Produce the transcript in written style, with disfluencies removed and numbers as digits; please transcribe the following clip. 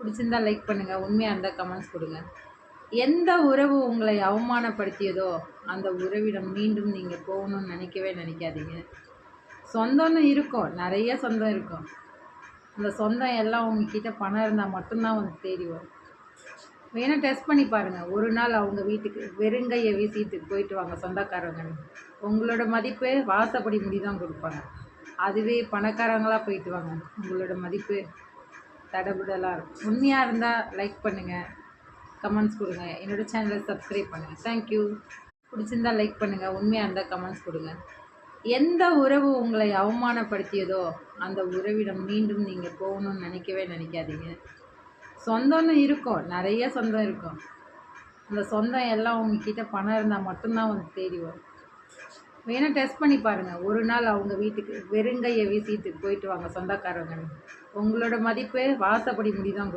பிடிச்சிருந்தா லைக் பண்ணுங்கள், உண்மையாக இருந்தால் கமெண்ட்ஸ் கொடுங்க. எந்த உறவு உங்களை அவமானப்படுத்தியதோ அந்த உறவிடம் மீண்டும் நீங்கள் போகணும்னு நினைக்கவே நினைக்காதீங்க. சொந்தம்னு இருக்கும், நிறைய சொந்தம் இருக்கும். அந்த சொந்தம் எல்லாம் உங்ககிட்ட பணம் இருந்தால் மட்டும்தான் வந்து தேடி வரும். வேணால் டெஸ்ட் பண்ணி பாருங்கள். ஒரு நாள் அவங்க வீட்டுக்கு வெறுங்கையை வீசிட்டு போயிட்டு வாங்க சொந்தக்காரங்க. உங்களோட மதிப்பு வாசப்படி முடி தான் கொடுப்பாங்க. அதுவே பணக்காரங்களாக போயிட்டு வாங்க, உங்களோட மதிப்பு தடபுடலாக இருக்கும். உண்மையாக இருந்தால் லைக் பண்ணுங்கள், கமெண்ட்ஸ் கொடுங்க. என்னோடய சேனலை சப்ஸ்கிரைப் பண்ணுங்கள். தேங்க்யூ. பிடிச்சிருந்தா லைக் பண்ணுங்கள், உண்மையாக இருந்தால் கமெண்ட்ஸ் கொடுங்க. எந்த உறவு உங்களை அவமானப்படுத்தியதோ அந்த உறவிடம் மீண்டும் நீங்கள் போகணும்னு நினைக்கவே நினைக்காதீங்க. சொந்தம்னு இருக்கும், நிறைய சொந்தம் இருக்கும். அந்த சொந்தம் எல்லாம் உங்ககிட்ட பணம் இருந்தால் மட்டும்தான் வந்து தேடி வரும். வேணால் டெஸ்ட் பண்ணி பாருங்கள். ஒரு நாள் அவங்க வீட்டுக்கு வெறுங்கையை வீசிட்டு போயிட்டு வாங்க சொந்தக்காரங்க. உங்களோட மதிப்பு வாசப்படி முடி தான்